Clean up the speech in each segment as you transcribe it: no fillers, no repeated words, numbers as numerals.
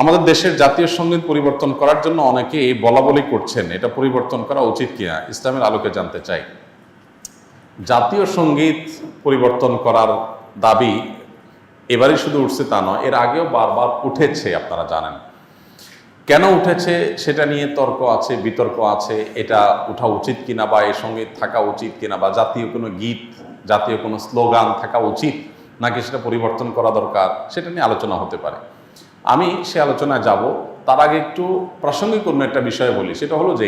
আমাদের দেশের জাতীয় সঙ্গীত পরিবর্তন করার জন্য অনেকেই বলাবলি করছেন, এটা পরিবর্তন করা উচিত কিনা, ইসলামের আলোকে জানতে চাই। জাতীয় সঙ্গীত পরিবর্তন করার দাবি এবারই শুধু উঠছে তা নয়, এর আগেও বারবার উঠেছে, আপনারা জানেন। কেন উঠেছে সেটা নিয়ে তর্ক আছে, বিতর্ক আছে, এটা উঠা উচিত কিনা বা এই সঙ্গীত থাকা উচিত কিনা, বা জাতীয় কোনো গীত, জাতীয় কোনো স্লোগান থাকা উচিত নাকি সেটা পরিবর্তন করা দরকার, সেটা নিয়ে আলোচনা হতে পারে। আমি সে আলোচনায় যাব, তার আগে একটু প্রাসঙ্গিক অন্য একটা বিষয় বলি। সেটা হলো যে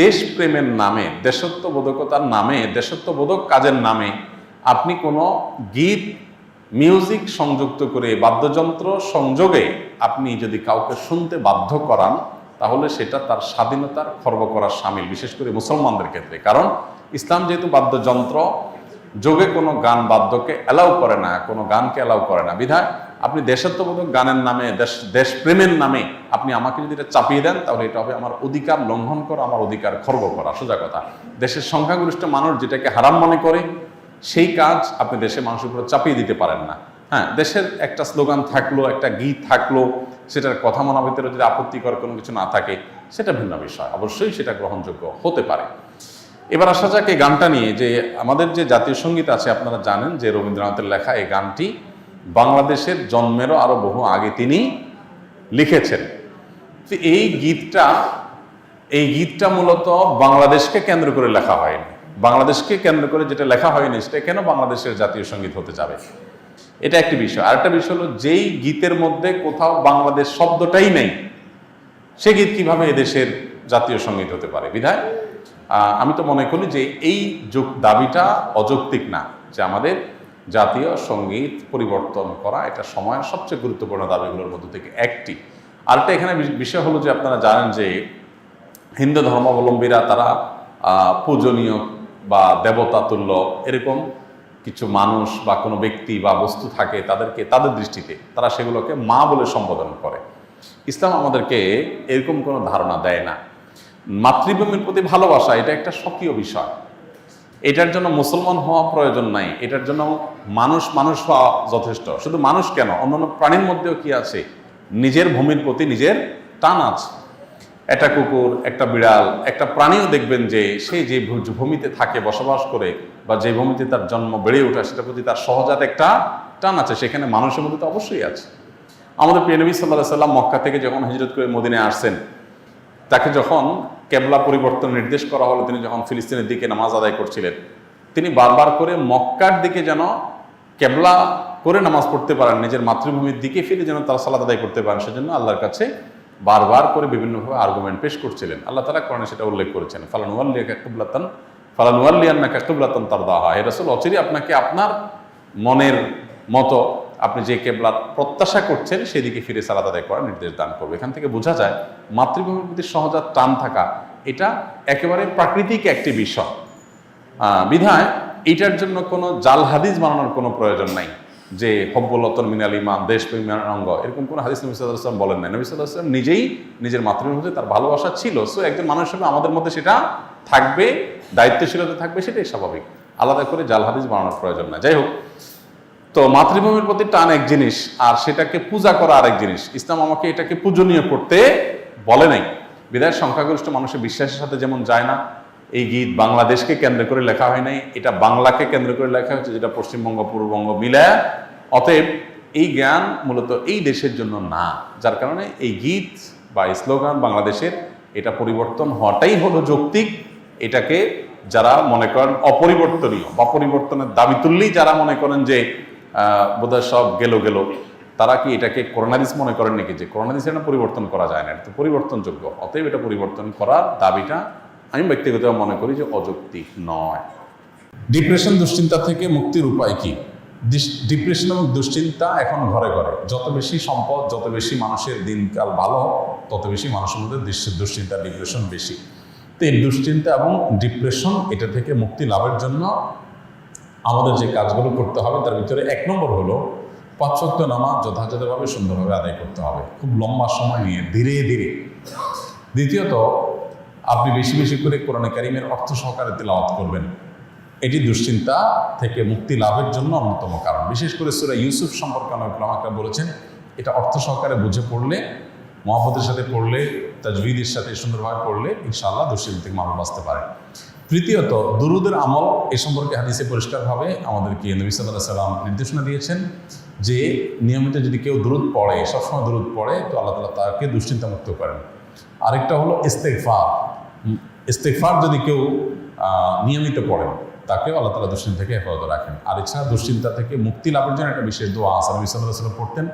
দেশপ্রেমের নামে, দেশত্ববোধকতার নামে, দেশত্ববোধক কাজের নামে আপনি কোনো গীত, মিউজিক সংযুক্ত করে, বাদ্যযন্ত্র সংযোগে আপনি যদি কাউকে শুনতে বাধ্য করান, তাহলে সেটা তার স্বাধীনতার খর্ব করার শামিল, বিশেষ করে মুসলমানদের ক্ষেত্রে। কারণ ইসলাম যেহেতু বাদ্যযন্ত্র যোগে কোনো গান বাদ্যকে অ্যালাউ করে না, কোনো গানকে অ্যালাউ করে না, বিধায় আপনি দেশাত্মবোধক গানের নামে, দেশপ্রেমের নামে আপনি আমাকে যদি এটা চাপিয়ে দেন, তাহলে এটা হবে আমার অধিকার লঙ্ঘন করা, আমার অধিকার খর্ব করা। সোজা কথা, দেশের সংখ্যাগরিষ্ঠ মানুষ যেটাকে হারাম মনে করে, সেই কাজ আপনি দেশের মানুষের উপরে চাপিয়ে দিতে পারেন না। হ্যাঁ, দেশের একটা স্লোগান থাকলো, একটা গীত থাকলো, সেটার কথা মনা ভিতরে যদি আপত্তিকর কোনো কিছু না থাকে, সেটা ভিন্ন বিষয়, অবশ্যই সেটা গ্রহণযোগ্য হতে পারে। এবার আসা যাক এই গানটা নিয়ে, যে আমাদের যে জাতীয় সঙ্গীত আছে, আপনারা জানেন যে রবীন্দ্রনাথের লেখা এই গানটি বাংলাদেশের জন্মেরও আরো বহু আগে তিনি লিখেছেন। এই গীতটা মূলত বাংলাদেশকে কেন্দ্র করে লেখা হয়নি। বাংলাদেশকে কেন্দ্র করে যেটা লেখা হয়নি, সেটা কেন বাংলাদেশের জাতীয় সঙ্গীত হতে যাবে, এটা একটি বিষয়। আরেকটা বিষয় হলো, যেই গীতের মধ্যে কোথাও বাংলাদেশ শব্দটাই নেই, সে গীত কিভাবে এদেশের জাতীয় সঙ্গীত হতে পারে? বিধায় আমি তো মনে করি যে এই দাবিটা অযৌক্তিক না, যে আমাদের জাতীয় সঙ্গীত পরিবর্তন করা এটা সময়ের সবচেয়ে গুরুত্বপূর্ণ দাবিগুলোর মধ্যে থেকে একটি। আরেকটা এখানে বিষয় হলো যে আপনারা জানেন যে হিন্দু ধর্মাবলম্বীরা তারা পূজনীয় বা দেবতা তুল্য এরকম কিছু মানুষ বা কোনো ব্যক্তি বা বস্তু থাকে, তাদেরকে তাদের দৃষ্টিতে তারা সেগুলোকে মা বলে সম্বোধন করে। ইসলাম আমাদেরকে এরকম কোনো ধারণা দেয় না। মাতৃভূমির প্রতি ভালোবাসা এটা একটা স্বকীয় বিষয়, এটার জন্য মুসলমান হওয়া প্রয়োজন নাই, এটার জন্য মানুষ হওয়া যথেষ্ট। শুধু মানুষ কেন, অন্যান্য প্রাণীর মধ্যেও কি আছে, নিজের ভূমির প্রতি নিজের টান আছে। একটা কুকুর, একটা বিড়াল, একটা প্রাণীও দেখবেন যে সে যে ভূমিতে থাকে, বসবাস করে, বা যে ভূমিতে তার জন্ম বেড়ে ওঠা, সেটার প্রতি তার সহজাত একটা টান আছে। সেখানে মানুষের মধ্যে তো অবশ্যই আছে। আমাদের প্রিয় নবী সাল্লাল্লাহু আলাইহি সাল্লাম মক্কা থেকে যখন হিজরত করে মদিনায় আসছেন, তাকে যখন কেবলা পরিবর্তন নির্দেশ করা হলো, তিনি যখন ফিলিস্তিনের দিকে নামাজ আদায় করছিলেন, তিনি বারবার করে মক্কার দিকে যেন কেবলা করে নামাজ পড়তে পারেন, নিজের মাতৃভূমির দিকে ফিরে যেন তারা সালাত আদায় করতে পারেন, সেজন্য আল্লাহর কাছে বারবার করে বিভিন্নভাবে আর্গুমেন্ট পেশ করছিলেন। আল্লাহ তাআলা কোরআনে সেটা উল্লেখ করেছেন, ফালানুওয়াল্লিয়ান্নাকা কিবলাতান তারদাহা, হে রাসূল, অচিরেই আপনাকে আপনার মনের মতো আপনি যে কেবলার প্রত্যাশা করছেন সেদিকে ফিরে সালাত আদায় করার নির্দেশ দান করবে। এখান থেকে বোঝা যায় মাতৃভূমির প্রতি সহজাত টান থাকা এটা একেবারে প্রাকৃতিক একটি বিষয়। বিধায় এটার জন্য কোনো জাল হাদিস বানানোর কোনো প্রয়োজন নাই, যে হব্বুল্লাতন মিনাল ঈমান, দেশপ্রেমের অঙ্গ, এরকম কোনো হাদিস নবী সাল্লাল্লাহু আলাইহি ওয়াসাল্লাম বলেন নাই। নবী সাল্লাল্লাহু আলাইহি ওয়াসাল্লাম নিজেই নিজের মাতৃভূমির প্রতি তার ভালোবাসা ছিল। সো একজন মানুষ হিসেবে আমাদের মধ্যে সেটা থাকবে, দায়িত্বশীলতা থাকবে, সেটাই স্বাভাবিক। আলাদা করে জাল হাদিস বানানোর প্রয়োজন নাই। যাই হোক, তো মাতৃভূমির প্রতি টান এক জিনিস, আর সেটাকে পূজা করা আরেক জিনিস। ইসলাম আমাকে এটাকে পূজনীয় করতে বলে নাই। বিধায় সংখ্যাগরিষ্ঠ মানুষের বিশ্বাসের সাথে যেমন যায় না, এই গীত বাংলাদেশকে কেন্দ্র করে লেখা হয় নাই, এটা বাংলাকে কেন্দ্র করে লেখা হচ্ছে, যেটা পশ্চিমবঙ্গ পূর্ববঙ্গ মিলায়। অতএব এই জ্ঞান মূলত এই দেশের জন্য না, যার কারণে এই গীত বা স্লোগান বাংলাদেশের এটা পরিবর্তন হওয়াটাই হলো যৌক্তিক। এটাকে যারা মনে করেন অপরিবর্তনীয় বা পরিবর্তনের দাবি তুললেই যারা মনে করেন যে বোধহয় সব গেল, তারা কি এটাকে করোনাদিস মনে করেন নাকি, যে করোনাদিস এটা পরিবর্তন করা যায় না, এটা তো পরিবর্তনযোগ্য। অতএব এটা পরিবর্তন করার দাবিটা আমি ব্যক্তিগতভাবে মনে করি যে অযৌক্তিক নয়। ডিপ্রেশন, দুশ্চিন্তা থেকে মুক্তির উপায় কি? ডিপ্রেশন এবং দুশ্চিন্তা এখন ঘরে ঘরে। যত বেশি সম্পদ, যত বেশি মানুষের দিনকাল ভালো, তত বেশি মানুষের মধ্যে দুশ্চিন্তা, ডিপ্রেশন বেশি। তো এই দুশ্চিন্তা এবং ডিপ্রেশন এটা থেকে মুক্তি লাভের জন্য আমাদের যে কাজগুলো করতে হবে, তার ভিতরে 1 নম্বর হলো 5 ওয়াক্ত নামাজ যথাযথভাবে সুন্দরভাবে আদায় করতে হবে, খুব লম্বা সময় নিয়ে, ধীরে ধীরে। দ্বিতীয়ত, আপনি বেশি বেশি করে কোরআনে কারিমের অর্থ সহকারে তেলাওয়াত করবেন। এটি দুশ্চিন্তা থেকে মুক্তি লাভের জন্য অন্যতম কারণ। বিশেষ করে সূরা ইউসুফ সম্পর্কে অনেক উলামারা বলেছেন, এটা অর্থ সহকারে বুঝে পড়লে, মহব্বতের সাথে পড়লে, তাজবিদের সাথে সুন্দরভাবে পড়লে ইনশাআল্লাহ দুশ্চিন্তা থেকে মানুষ বাঁচতে পারে। তৃতীয়ত, দুরুদের আমল এ সম্পর্কে হাদিসে পরিষ্কারভাবে আমাদেরকে নবী সাল্লাল্লাহু আলাইহি ওয়াসাল্লাম নির্দেশনা দিয়েছেন যে নিয়মিত যদি কেউ দুরুদ পড়ে, সবসময় দুরুদ পড়ে, তো আল্লাহ তাআলা তাকে দুশ্চিন্তা মুক্ত করেন। আরেকটা হলো ইস্তেগফার। ইস্তেগফার যদি কেউ নিয়মিত পড়েন, তাকেও আল্লাহ তাআলা দুশ্চিন্তা থেকে হেফাজত রাখেন। আর এছাড়া দুশ্চিন্তা থেকে মুক্তি লাভের জন্য একটা বিশেষ দোয়া আছে, নবী সাল্লাল্লাহু আলাইহি ওয়াসাল্লাম পড়তেন,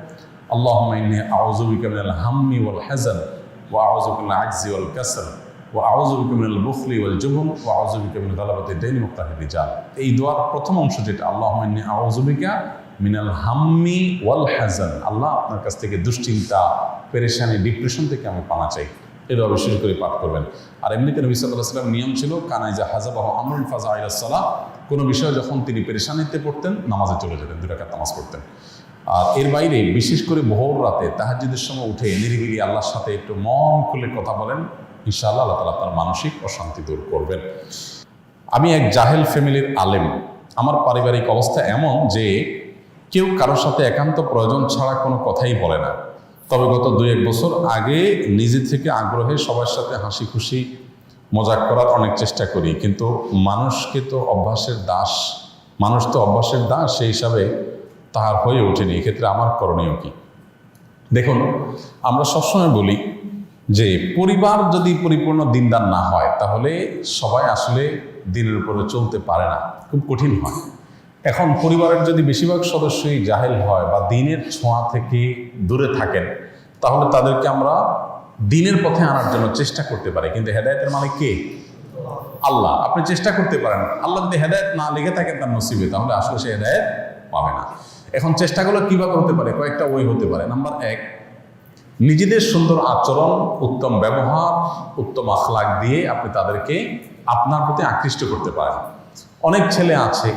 আল্লাহুম্মা ইন্নী আউযু বিকা মিনাল হাম্মি ওয়াল হাযান ওয়া আউযু বিকা মিনাল আজজি ওয়াল কাসল ওয়া আউযু বিকা মিনাল বুখলি ওয়াল জুবন ওয়া আউযু বিকা মিন গালাবাতিদ দাইনি ওয়া কাহরির রিজাল। এই দোয়ার প্রথম অংশ যেটা, আল্লাহুম্মা ইন্নী আউযু বিকা মিনাল হাম্মি ওয়াল হাযান, আল্লাহ আপনার কাছ থেকে দুশ্চিন্তা, পেরেশানি, ডিপ্রেশন থেকে আমি পানা চাই, এটা বিশেষ করে পাঠ করবেন। আর এমনিতে নবী সাল্লাল্লাহু আলাইহি ওয়াসাল্লাম নিয়ম ছিল, কানাইজা হাযাবাহু আমরুন ফাযা ইলাস সালাহ, কোনো বিষয় যখন তিনি পেরেশানিতে পড়তেন নামাজে চলে যেতেন, 2 রাকাত নামাজ পড়তেন। আর এর বাইরে বিশেষ করে ভোর রাতে তাহাজ্জুদের সময় উঠে নিরিবিলি আল্লাহর সাথে একটু মন খুলে কথা বলেন, ইনশাআল্লাহ আল্লাহ তাআলা আপনার মানসিক অশান্তি দূর করবেন। আমি এক জাহেল ফ্যামিলির আলেম। আমার পারিবারিক অবস্থা এমন যে কেউ কারোর সাথে একান্ত প্রয়োজন ছাড়া কোনো কথাই বলে না। তবে গত 2-1 বছর আগে নিজে থেকে আগ্রহে সবার সাথে হাসি খুশি মজাক করার অনেক চেষ্টা করি, কিন্তু মানুষ তো অভ্যাসের দাস, সেই হিসাবে তাহার হয়ে ওঠেনি। এক্ষেত্রে আমার করণীয় কি? দেখুন, আমরা সবসময় বলি যে পরিবার যদি পরিপূর্ণ দিনদার না হয়, তাহলে সবাই আসলে দিনের উপরে চলতে পারে না, খুব কঠিন হয়। এখন পরিবারের যদি বেশিরভাগ সদস্যই জাহেল হয় বা দিনের ছোঁয়া থেকে দূরে থাকেন, তাহলে তাদেরকে আমরা দিনের পথে আনার জন্য চেষ্টা করতে পারি, কিন্তু হেদায়েতের মালিক কে? আল্লাহ। আপনি চেষ্টা করতে পারেন, আল্লাহ যদি হেদায়েত না লেগে থাকেন তার নসিবে, তাহলে আসলে সে হেদায়েত পাবে না। এখন চেষ্টাগুলো কিভাবে হতে পারে? কয়েকটা ওয়ে হতে পারে। নাম্বার 1, নিজেদের সুন্দর আচরণ, উত্তম ব্যবহার, উত্তম আখলাক দিয়ে আপনি তাদেরকে আপনার প্রতি আকৃষ্ট করতে পারেন। অনেক ছেলে আছে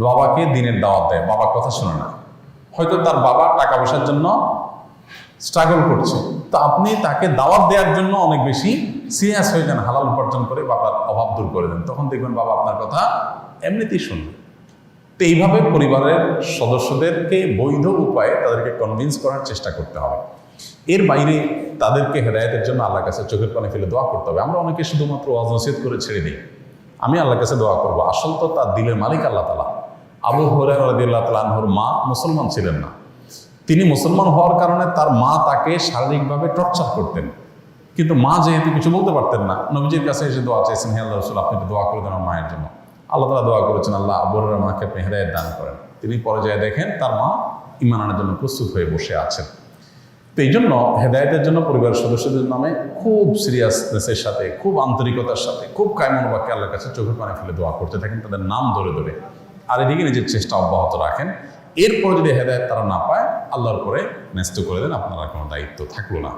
বাবাকে দিনের দাওয়াত দেয়, বাবার কথা শোনে না, হয়তো তার বাবা টাকা পয়সার জন্য স্ট্রাগল করছে, তো আপনি তাকে দাওয়াত দেওয়ার জন্য অনেক বেশি সিরিয়াস হয়ে যান, হালাল উপার্জন করে বাবার অভাব দূর করে দেন, তখন দেখবেন বাবা আপনার কথা এমনিতেই শুনবে। তো এইভাবে পরিবারের সদস্যদেরকে বৈধ উপায়ে তাদেরকে কনভিন্স করার চেষ্টা করতে হবে। এর বাইরে তাদেরকে হেদায়েতের জন্য আল্লাহর কাছে চোখের পানি ফেলে দোয়া করতে হবে। আমরা অনেকে শুধুমাত্র ওয়াজ নসিহত করে ছেড়ে দিই, আমি আল্লাহর কাছে দোয়া করবো। আসল তো তার দিলের মালিক আল্লাহ তাআলা। আবু হুরায়রা রাদিয়াল্লাহু তাআলা আনহুর মা মুসলমান ছিলেন না। তিনি মুসলমান হওয়ার কারণে তার মা তাকে শারীরিকভাবে টর্চার করতেন, কিন্তু মা যেহেতু কিছু বলতে পারতেন না, নবীজির কাছে এসে দোয়া চাইছেন, হে আল্লাহ রাসূল, আপনি একটু দোয়া করে দেন আমার মায়ের জন্য। আল্লাহ তাআলা দোয়া করেছেন, আল্লাহ আবু হুরায়রার মাকে আপনি হেদায়েত দান করেন। তিনি পরে যায় দেখেন তার মা ঈমান আনার জন্য প্রস্তুত হয়ে বসে আছেন। তো এই জন্য হেদায়েতের জন্য পরিবারের সদস্যদের নামে খুব সিরিয়াসনেসের সাথে, খুব আন্তরিকতার সাথে, খুব কায়মন বাক্যে আল্লাহর কাছে চোখের পানি ফেলে দোয়া করতে থাকেন, তাদের নাম ধরে ধরে। আর এদিকে নিজের চেষ্টা অব্যাহত রাখেন। এরপর যদি হেদায়েত তারা না পায়, আল্লাহর পরে ন্যস্ত করে দেন, আপনার কোনো দায়িত্ব থাকলো না।